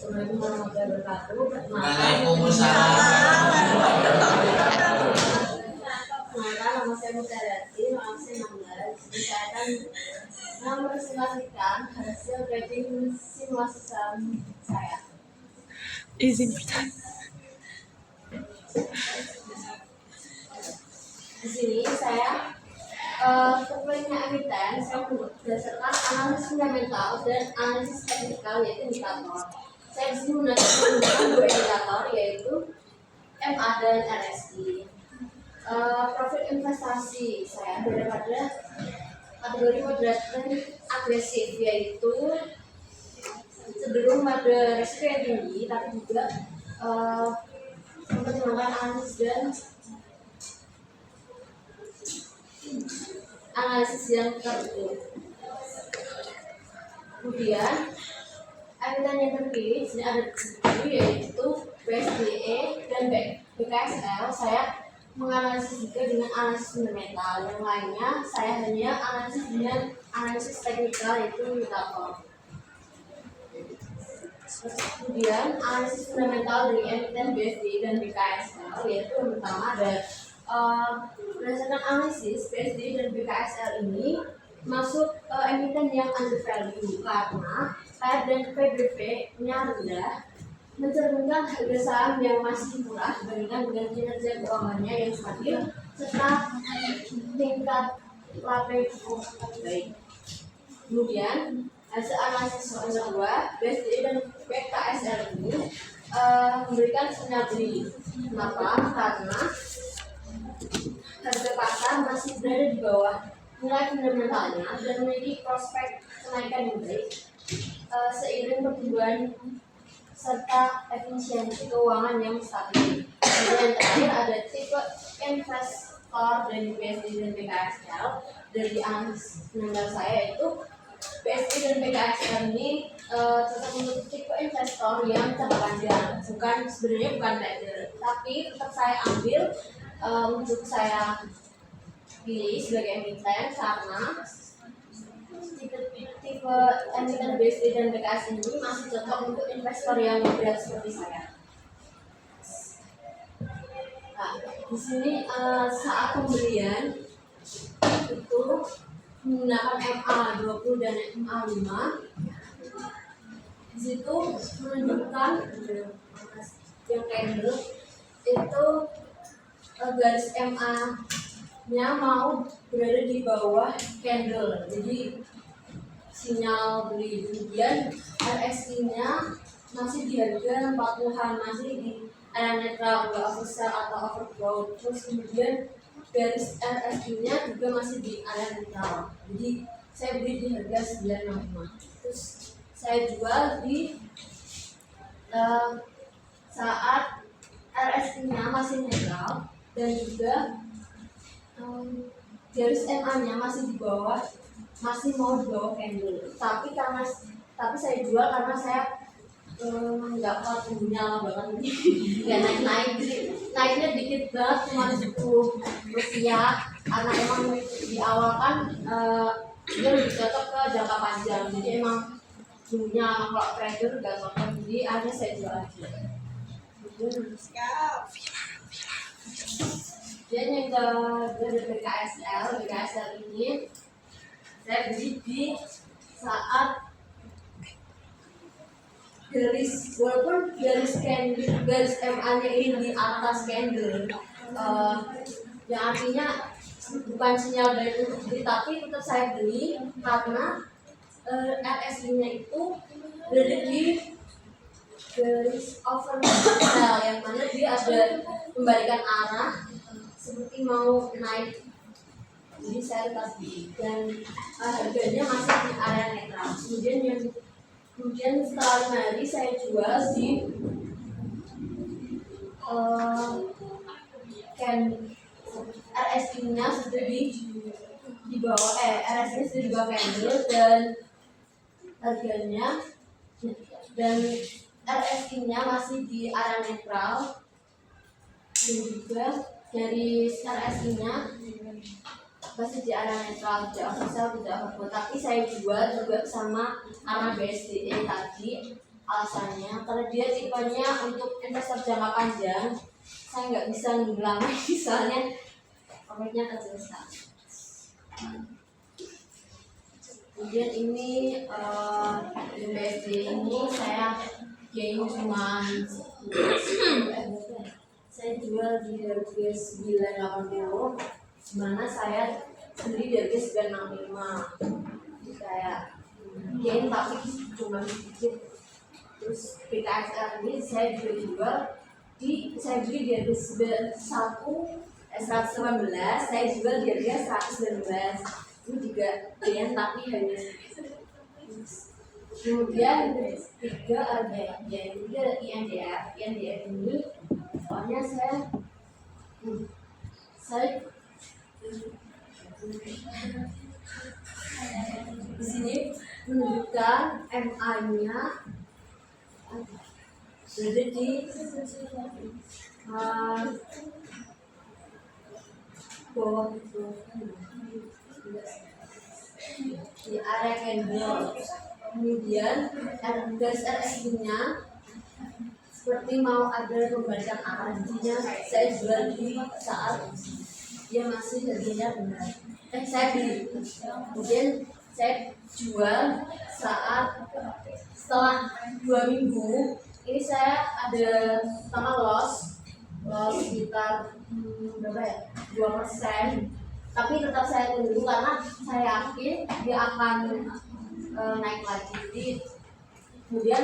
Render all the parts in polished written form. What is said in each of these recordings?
Assalamualaikum warahmatullahi wabarakatuh. Waalaikumsalam. Nama saya Mutarati, nama saya 16. Jadi saya akan mempresentasikan hasil grading simulasi saham saya. Izin bertanya. Di sini saya kepentingan emiten saya berdasarkan analisis fundamental dan analisis teknikal yaitu indikator. Saya di sini menggunakan dua indikator yaitu MA dan RSI. Profil investasi saya daripada kategori moderat dan agresif, yaitu cenderung pada risiko yang tinggi tapi juga mempertimbangkan analisis yang terukur. Kemudian emiten yang terpilih di sini ada tujuh, yaitu BSDE dan BKSL. Saya menganalisis juga dengan analisis fundamental. Yang lainnya saya hanya analisis dengan analisis teknikal yaitu indikator. Kemudian analisis fundamental dari emiten BSDE dan BKSL, yaitu yang pertama ada berdasarkan analisis BSDE dan BKSL ini masuk emiten yang under value karena PER dan PBV-nya rendah, mencerminkan harga saham yang masih murah dibandingkan dengan kinerja keuangannya yang stabil serta tingkat laba cukup baik. Kemudian hasil analisis yang kedua, BSDE dan BKSL ini memberikan sinyal beli. Kenapa? Karena harga pasar masih berada di bawah nilai fundamentalnya dan memiliki prospek kenaikan yang baik seiring pertumbuhan serta efisiensi keuangan yang stabil. Kemudian yang terakhir ada tipe investor dari BSDE dan BKSL. Dari analisis fundamental saya yaitu BSDE dan BKSL ini tetap untuk tipe investor yang jangka panjang, sebenarnya bukan trader, tapi tetap saya ambil untuk saya pilih sebagai emiten karena tipe emiten BSDE dan BKSL ini masih cocok untuk investor yang berat seperti saya. Nah, di sini saat pembelian itu menggunakan MA20 dan MA5. Di situ menunjukkan yang candle itu garis MA-nya mau berada di bawah candle, jadi sinyal beli. Kemudian RSI-nya masih di harga 40-an, masih di area netral, nggak oversell atau overbought. Terus kemudian garis RSI-nya juga masih di area netral, jadi saya beli di harga 965. Terus saya jual di saat RSI-nya masih netral dan juga garis MA-nya masih di bawah, masih mau di bawah candle. Tapi saya jual karena saya nggak kuat tunggunya banget, nggak naiknya dikit banget, cuma 10 rupiah. Karena emang di awal kan dia lebih cocok ke jangka panjang, jadi emang tunggunya kalau trader nggak cocok, jadi akhirnya saya jual aja. Dan yang kedua BKSL ini saya beli di saat walaupun garis MA-nya ini di atas candle, yang artinya bukan sinyal dari untuk beli, tapi tetap saya beli karena RSI-nya itu berada di garis oversell, yang mana dia ada kembalikan arah seperti mau naik, jadi saya tetap beli dan harganya masih di area netral. Kemudian setelah 5 hari saya jual di RSI-nya sudah di bawah RSI-nya sudah di bawah candle dan harganya dan RSI-nya masih di area netral dan juga dari RSI-nya masih di area netral, tidak oversell, tidak overbought. Tapi saya jual juga sama arah BSDE tadi Alasannya karena dia tipenya untuk investor jangka panjang. Saya nggak bisa ngulang lagi soalnya komennya kecil sekali. Kemudian ini USD ini saya gain cuma saya jual di harga 980, dimana saya beli di harga 965. Jadi kayak gain tapi cuma sedikit. Terus PKSL ini saya jual saya beli di harga 119, saya jual di harga 119. Ini juga gain tapi hanya sedikit. Kemudian tiga ada yang ketiga INDF ini soalnya saya di sini menunjukkan MA-nya berada di bawah di area candle. Kemudian garis RSI-nya seperti mau ada pembalikan arahnya, saya jual di saat dia masih harganya benar. Saya beli, kemudian saya jual saat setelah 2 minggu. Ini saya ada setengah loss sekitar berapa ya, 2%. Tapi tetap saya tunggu karena saya yakin dia akan naik lagi. Jadi kemudian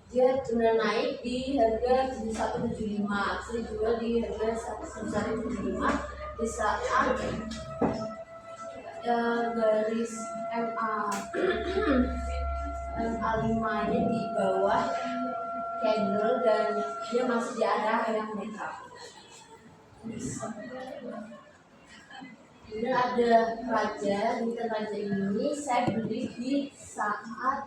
dia benar naik di harga 175, saya jual di harga 175 di saat garis MA5 ini di bawah candle dan dia masih di arah yang merah. Kemudian ada raja, bintang raja ini saya beli di saat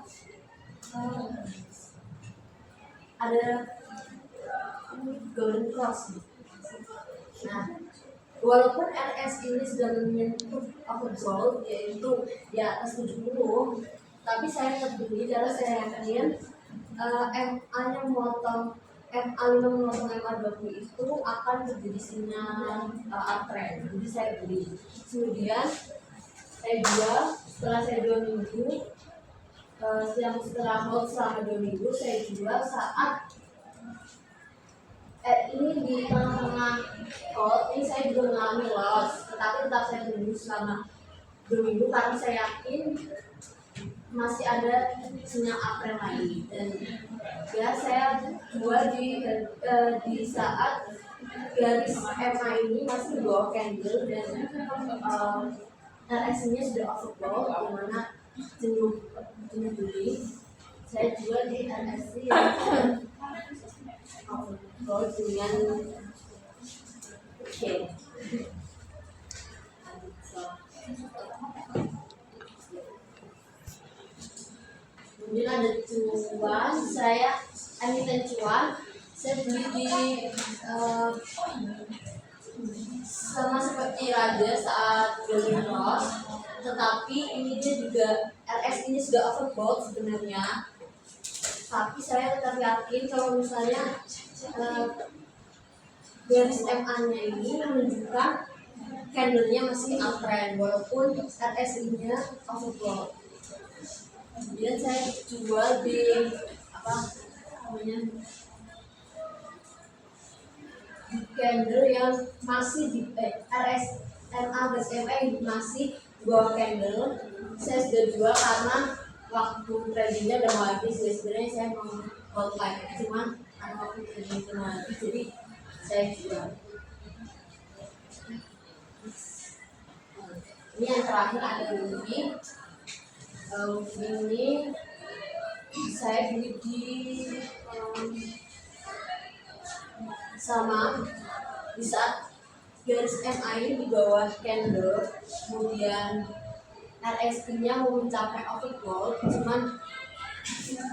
ada golden cross. Nah, walaupun RS ini sudah menyentuh oversold yaitu di atas 70, tapi saya tetap beli karena saya yakin MA-nya memotong MA5 memotong MA20 itu akan terjadi sinyal uptrend. Jadi saya beli. Kemudian saya jual setelah saya 2 minggu. Setelah hold selama 2 minggu saya jual saat ini di tengah-tengah hold ini saya juga mengalami loss, tetapi tetap saya tunggu selama 2 minggu karena saya yakin masih ada sinyal uptrend lagi. Dan ya saya jual di saat garis MA ini masih di bawah candle dan RSI-nya sudah overbought, dimana jenuh beli. Saya jual di RSI yang overbought dengan kemudian ada cuan, saya emiten cuan, saya beli di sama seperti raja saat golden cross, tetapi ini dia juga RS ini sudah overbought sebenarnya. Tapi saya tetap yakin kalau misalnya garis MA-nya ini menunjukkan candle-nya masih uptrend walaupun RSI-nya overbought. Kemudian saya jual di di candle yang masih di RS MA dan MA masih bawah candle. Saya sudah jual karena waktu tradingnya udah mau habis. Sebenarnya saya mau hold lagi, cuman ada waktu trading itu mau habis, jadi saya jual. Ini yang terakhir ada ini. Ini saya beli di sama di saat garis MA ini di bawah candle, kemudian RSI-nya mau mencapai overbought, cuman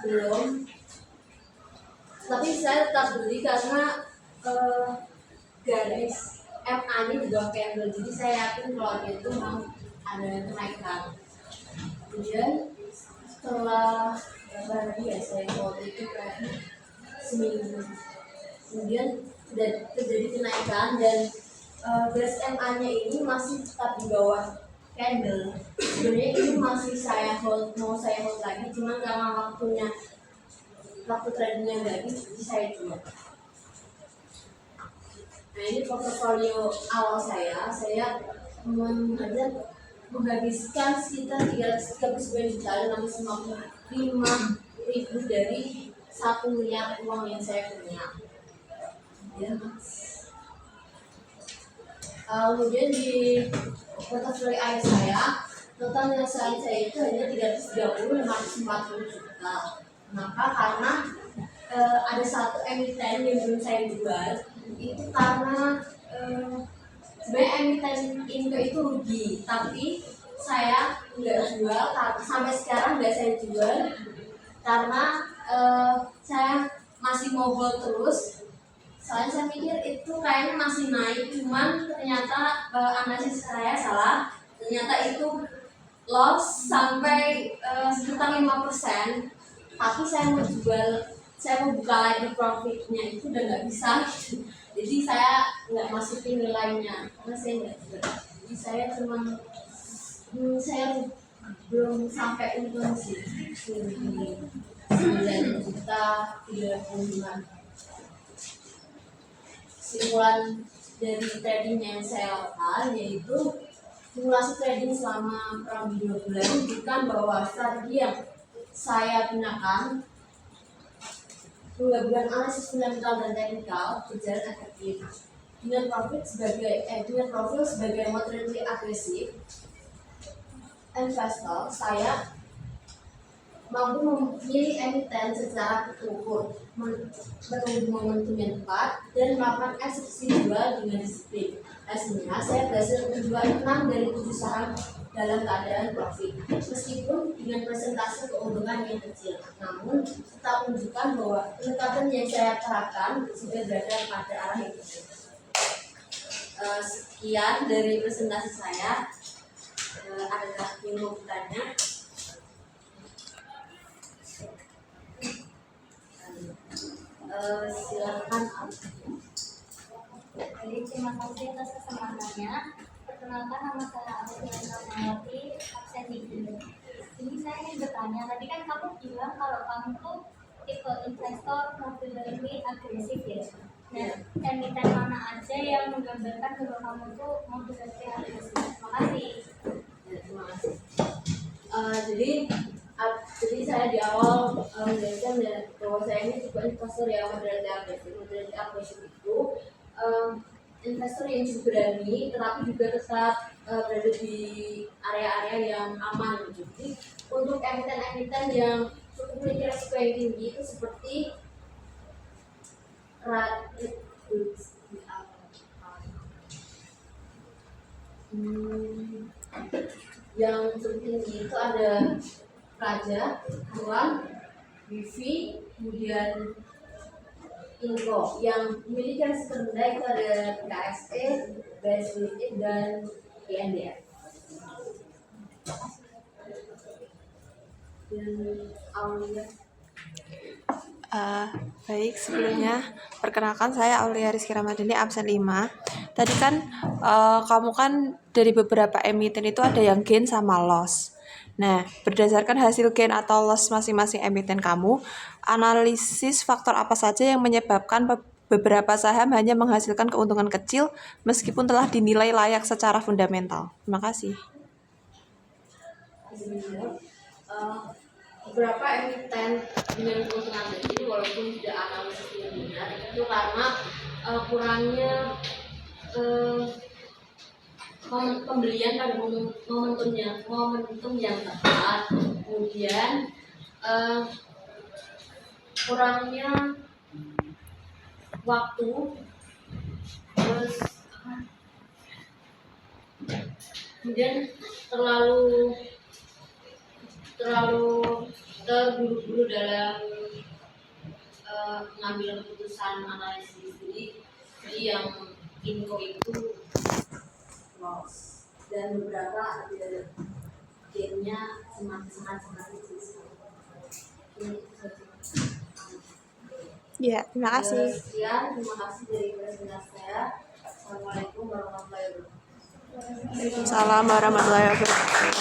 belum. Tapi saya tetap beli karena garis MA ini di bawah candle, jadi saya yakin kalau itu mau ada kenaikan. Kemudian setelah baru ya saya waktu itu kayak seminggu kemudian sudah terjadi kenaikan dan gas MA-nya ini masih tetap di bawah candle. Sebenarnya ini masih mau saya hold lagi, cuma karena waktu tradingnya nggak habis, jadi saya jual. Nah ini portofolio awal saya menghabiskan sekitar 339 juta dan 655.000 dari 1 miliar uang yang saya punya. Ya. Kemudian di portofolio ayah saya, total nilai saya itu hanya 330.540 juta. Kenapa? Karena ada satu emiten yang belum saya jual. Itu karena sebenarnya emiten Indo itu rugi, tapi saya nggak jual, sampai sekarang nggak saya jual karena saya masih mau hold terus. Soalnya saya pikir itu kayaknya masih naik, cuman ternyata analisis saya salah. Ternyata itu loss sampai sekitar 5%. Tapi saya mau jual, saya mau buka lagi profitnya itu udah nggak bisa. Jadi saya nggak masukin nilainya karena saya nggak jual. Jadi saya belum sampai untung sih. 9 juta 35. Simpulan dari trading yang saya lakukan yaitu simulasi trading selama kurang lebih 2 bulan menunjukkan bahwa strategi yang saya gunakan menggabungkan analisis fundamental dan teknikal berjalan efektif dengan profil sebagai moderately agresif investor. Saya mampu memilih emiten secara terukur, menunggu momentum yang tepat, dan melakukan eksekusi jual dengan disiplin. Hasilnya, saya berhasil menjual 6 dari 7 saham dalam keadaan profit, meskipun dengan persentase keuntungan yang kecil. Namun, tetap menunjukkan bahwa pendekatan yang saya terapkan sudah berada pada arah yang benar. Sekian dari presentasi saya. Adakah yang mau bertanya? Silakan. Jadi terima kasih atas kesempatannya. Perkenalkan, nama saya Aulia Rahmawati, absen di Indo. Ini saya ingin bertanya, tadi kan kamu bilang kalau kamu tuh tipe investor moderately agresif ya. Nah, emiten mana aja yang menggambarkan bahwa kamu tuh moderately agresif? Terima kasih. Terima kasih. Jadi saya di awal menjelaskan bahwa saya ini juga investor yang moderately agresif. Moderately agresif itu investor yang cukup berani, tetapi juga tetap berada di area-area yang aman. Jadi untuk emiten-emiten yang cukup memiliki risiko yang tinggi itu seperti yang cukup tinggi itu ada Raja, Tuan, Wifi, kemudian Inco. Yang memiliki risiko rendah itu ada KSE, BSWT, dan INDF. Dan Aulia. Baik, sebelumnya perkenalkan saya Aulia Rizky Ramadhani, absen 5. Tadi kan kamu kan dari beberapa emiten itu ada yang gain sama loss. Nah, berdasarkan hasil gain atau loss masing-masing emiten kamu, analisis faktor apa saja yang menyebabkan beberapa saham hanya menghasilkan keuntungan kecil meskipun telah dinilai layak secara fundamental. Terima kasih. Beberapa emiten dengan keuntungan kecil walaupun tidak analisis yang benar itu karena kurangnya pembelian pada momentum yang tepat, kemudian kurangnya waktu, terus kemudian terlalu terburu-buru dalam mengambil keputusan analisis. Jadi yang Inco itu loss dan beberapa ada gainnya sangat kecil. Ini saja. Ya, terima kasih. Sekian, terima kasih dari presentasi saya. Assalamualaikum warahmatullahi wabarakatuh. Waalaikumsalam warahmatullahi wabarakatuh.